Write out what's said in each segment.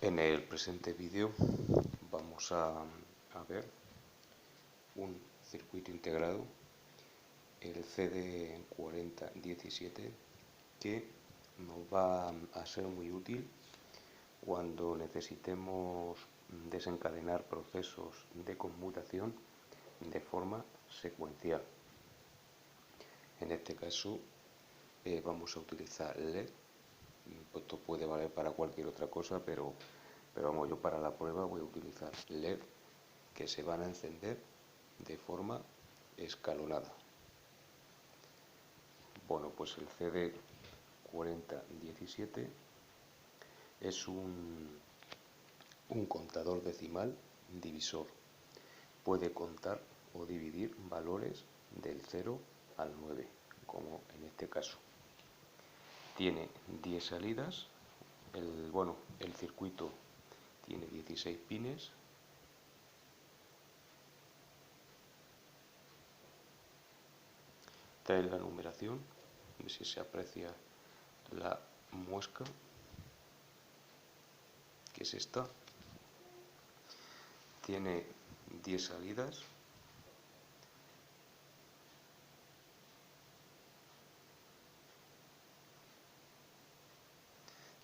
En el presente vídeo vamos a ver un circuito integrado, el CD4017, que nos va a ser muy útil cuando necesitemos desencadenar procesos de conmutación de forma secuencial. En este caso vamos a utilizar LED. Esto puede valer para cualquier otra cosa, pero vamos, yo para la prueba voy a utilizar LED que se van a encender de forma escalonada. Bueno, pues el CD4017 es un contador decimal divisor. Puede contar o dividir valores del 0 al 9, como en este caso. Tiene 10 salidas. El circuito tiene 16 pines. Esta es la numeración, a ver si se aprecia la muesca, que es esta. Tiene 10 salidas.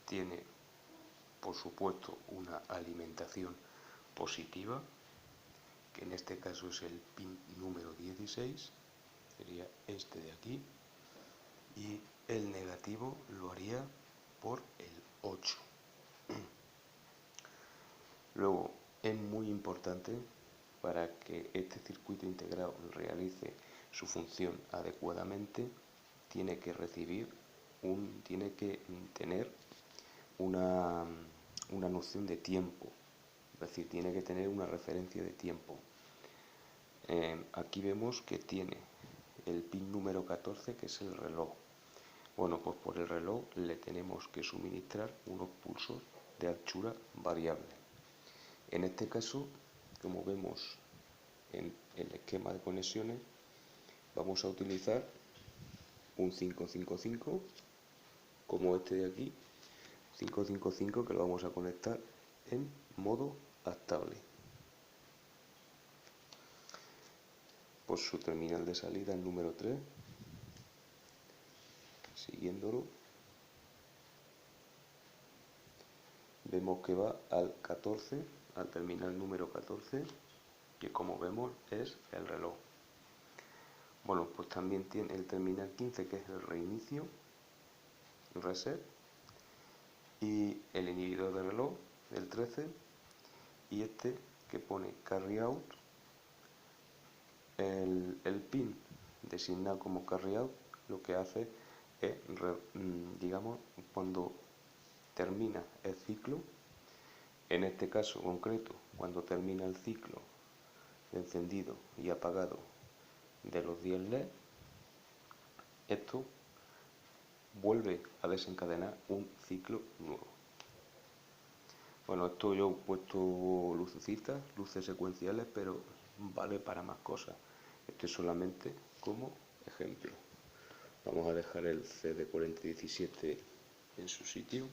Tiene, por supuesto, una alimentación positiva, que en este caso es el pin número 16, sería este de aquí, y el negativo lo haría por el 8. Luego, es muy importante para que este circuito integrado realice su función adecuadamente, tiene que tener una noción de tiempo, es decir, tiene que tener una referencia de tiempo. Aquí vemos que tiene el pin número 14, que es el reloj. Bueno, pues por el reloj le tenemos que suministrar unos pulsos de anchura variable. En este caso, como vemos en el esquema de conexiones, vamos a utilizar un 555, como este de aquí, 555, que lo vamos a conectar en modo adaptable. Por su terminal de salida, el número 3, siguiéndolo, vemos que va al 14, al terminal número 14, que como vemos es el reloj. Bueno, pues también tiene el terminal 15, que es el reinicio, reset, y el inhibidor de reloj, el 13, y este que pone carry out. El pin designado como carry out lo que hace es, digamos, cuando termina el ciclo, en este caso concreto, cuando termina el ciclo de encendido y apagado de los 10 LED, esto vuelve a desencadenar un ciclo nuevo. Bueno, esto yo he puesto lucecitas, luces secuenciales, pero vale para más cosas. Esto es solamente como ejemplo. Vamos a dejar el CD4017 en su sitio.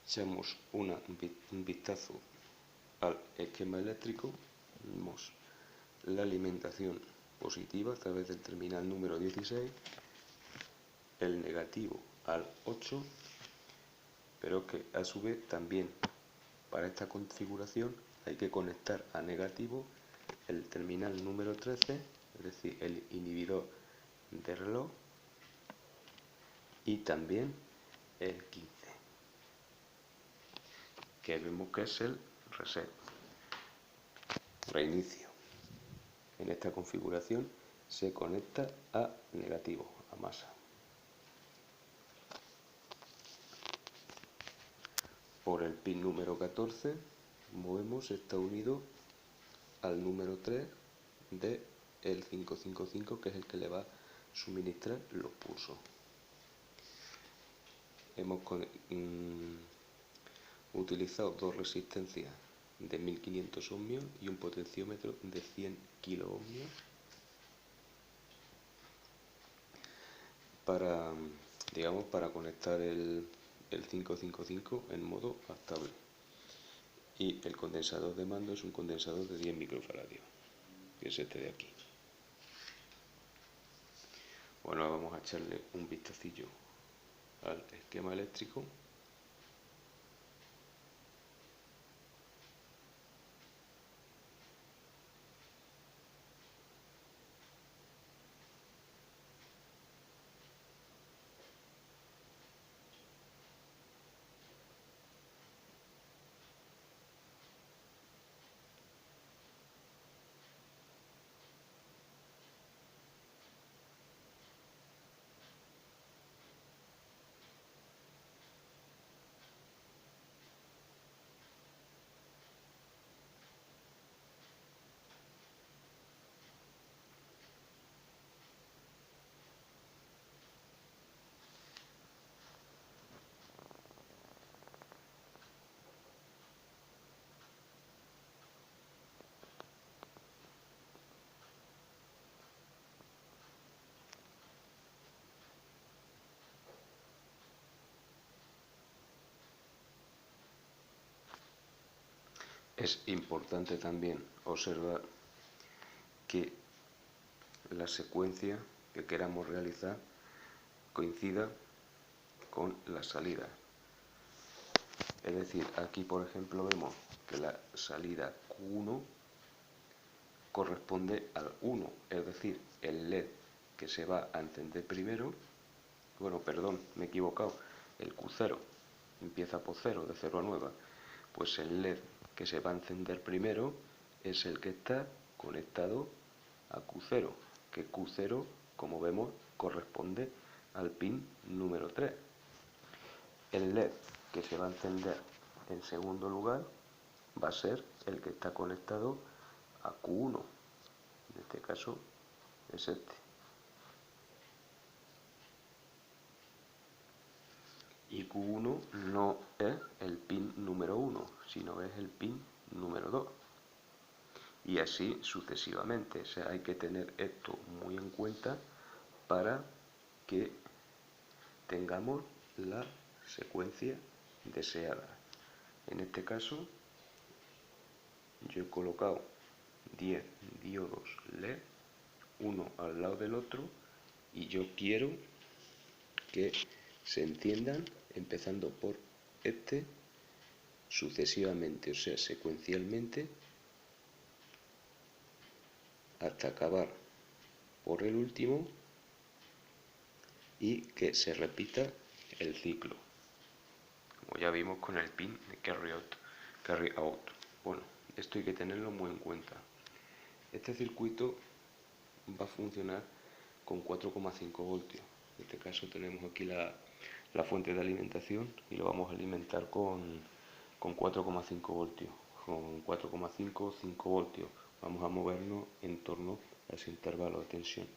Echamos un vistazo al esquema eléctrico. Vemos la alimentación positiva a través del terminal número 16, el negativo al 8, pero que a su vez también para esta configuración hay que conectar a negativo el terminal número 13, es decir, el inhibidor de reloj, y también el 15, que vemos que es el reset, reinicio. En esta configuración se conecta a negativo, a masa. Por el pin número 14, como vemos, está unido al número 3 del 555, que es el que le va a suministrar los pulsos. Hemos utilizado dos resistencias de 1500 ohmios y un potenciómetro de 100 kiloohmios para digamos, para conectar el 555 en modo adaptable. Y el condensador de mando es un condensador de 10 microfaradios, que es este de aquí. Bueno, vamos a echarle un vistacillo al esquema eléctrico. Es importante también observar que la secuencia que queramos realizar coincida con la salida. Es decir, aquí por ejemplo vemos que la salida Q1 corresponde al 1, es decir, el LED que se va a encender primero, bueno, perdón, me he equivocado, el Q0 empieza por 0, de 0 a 9, pues el LED que se va a encender primero es el que está conectado a Q0, que Q0, como vemos, corresponde al pin número 3. El LED que se va a encender en segundo lugar va a ser el que está conectado a Q1, en este caso es este. Y Q1 no es el pin número 1, sino es el pin número 2. Y así sucesivamente. O sea, hay que tener esto muy en cuenta para que tengamos la secuencia deseada. En este caso, yo he colocado 10 diodos LED, uno al lado del otro, y yo quiero que se enciendan empezando por este sucesivamente, o sea, secuencialmente, hasta acabar por el último y que se repita el ciclo, como ya vimos con el pin de carry out. Bueno, esto hay que tenerlo muy en cuenta. Este circuito va a funcionar con 4,5 voltios. En este caso tenemos aquí la fuente de alimentación y lo vamos a alimentar con 4,5 voltios. Con 4,5 5 voltios. Vamos a movernos en torno a ese intervalo de tensión.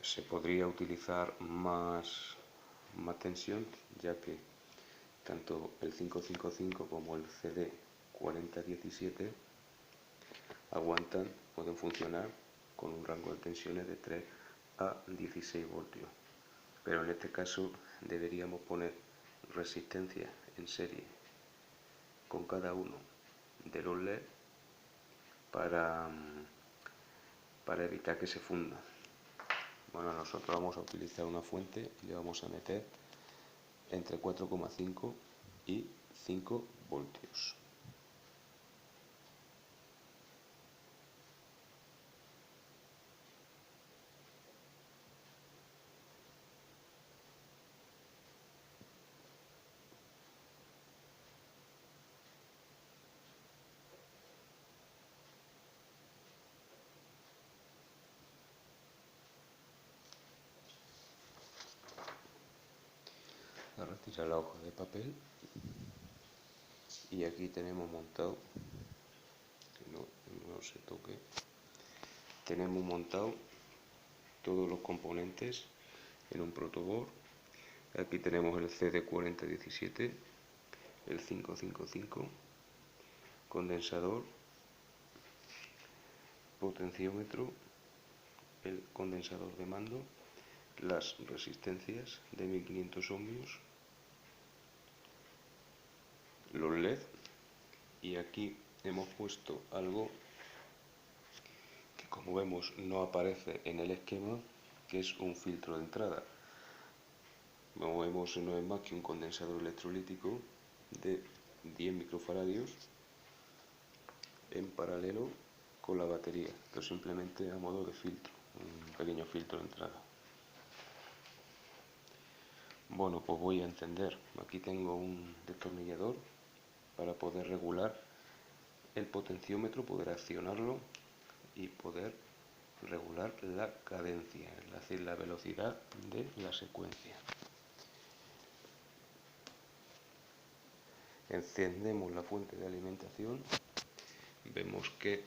Se podría utilizar más tensión, ya que tanto el 555 como el CD4017 pueden funcionar con un rango de tensiones de 3 a 16 voltios. Pero en este caso deberíamos poner resistencia en serie con cada uno de los LED para evitar que se funda. Bueno, nosotros vamos a utilizar una fuente y le vamos a meter entre 4,5 y 5 voltios. A retirar la hoja de papel y aquí tenemos montado, que no se toque, tenemos montado todos los componentes en un protoboard. Aquí tenemos el CD4017, el 555, condensador, potenciómetro, el condensador de mando las resistencias de 1500 ohmios, los LED, y aquí hemos puesto algo que, como vemos, no aparece en el esquema, que es un filtro de entrada. Como vemos, no es más que un condensador electrolítico de 10 microfaradios en paralelo con la batería, pero simplemente a modo de filtro, un pequeño filtro de entrada. Bueno, pues voy a encender. Aquí tengo un destornillador para poder regular el potenciómetro, poder accionarlo y poder regular la cadencia, es decir, la velocidad de la secuencia. Encendemos la fuente de alimentación, vemos que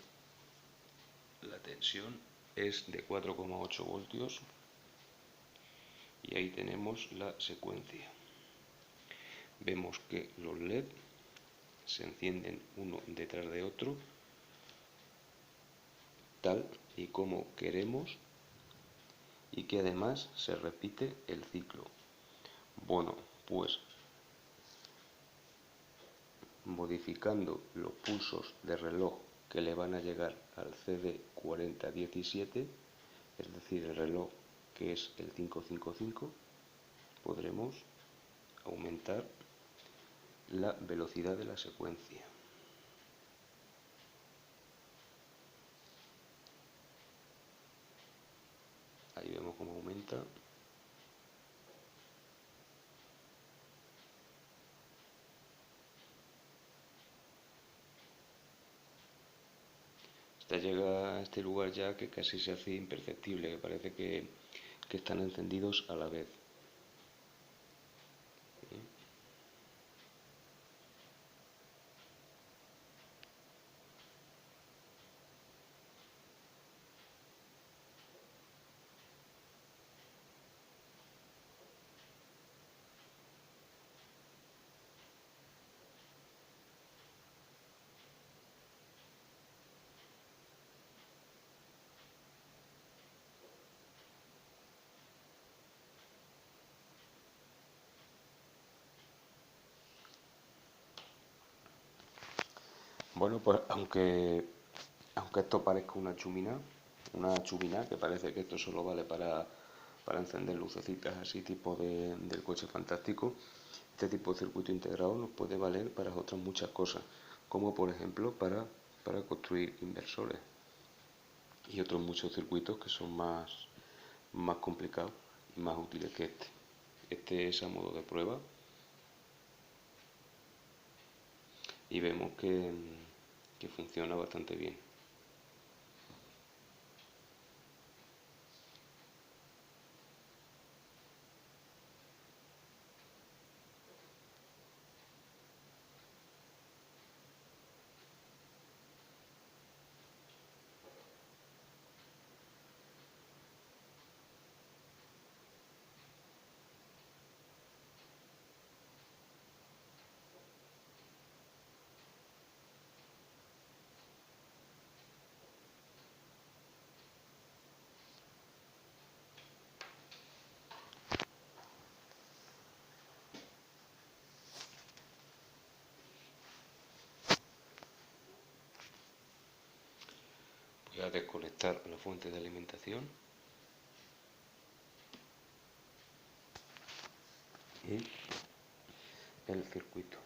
la tensión es de 4,8 voltios y ahí tenemos la secuencia. Vemos que los LED se encienden uno detrás de otro, tal y como queremos, y que además se repite el ciclo. Bueno, pues modificando los pulsos de reloj que le van a llegar al CD4017, es decir, el reloj que es el 555, podremos aumentar la velocidad de la secuencia. Ahí vemos cómo aumenta. Hasta llega a este lugar ya que casi se hace imperceptible, que parece que están encendidos a la vez. Bueno, pues aunque esto parezca una chumina, que parece que esto solo vale para encender lucecitas así tipo del coche fantástico, este tipo de circuito integrado nos puede valer para otras muchas cosas, como por ejemplo para construir inversores y otros muchos circuitos que son más complicados y más útiles que este. Este es a modo de prueba y vemos que funciona bastante bien. Voy a desconectar la fuente de alimentación y el circuito.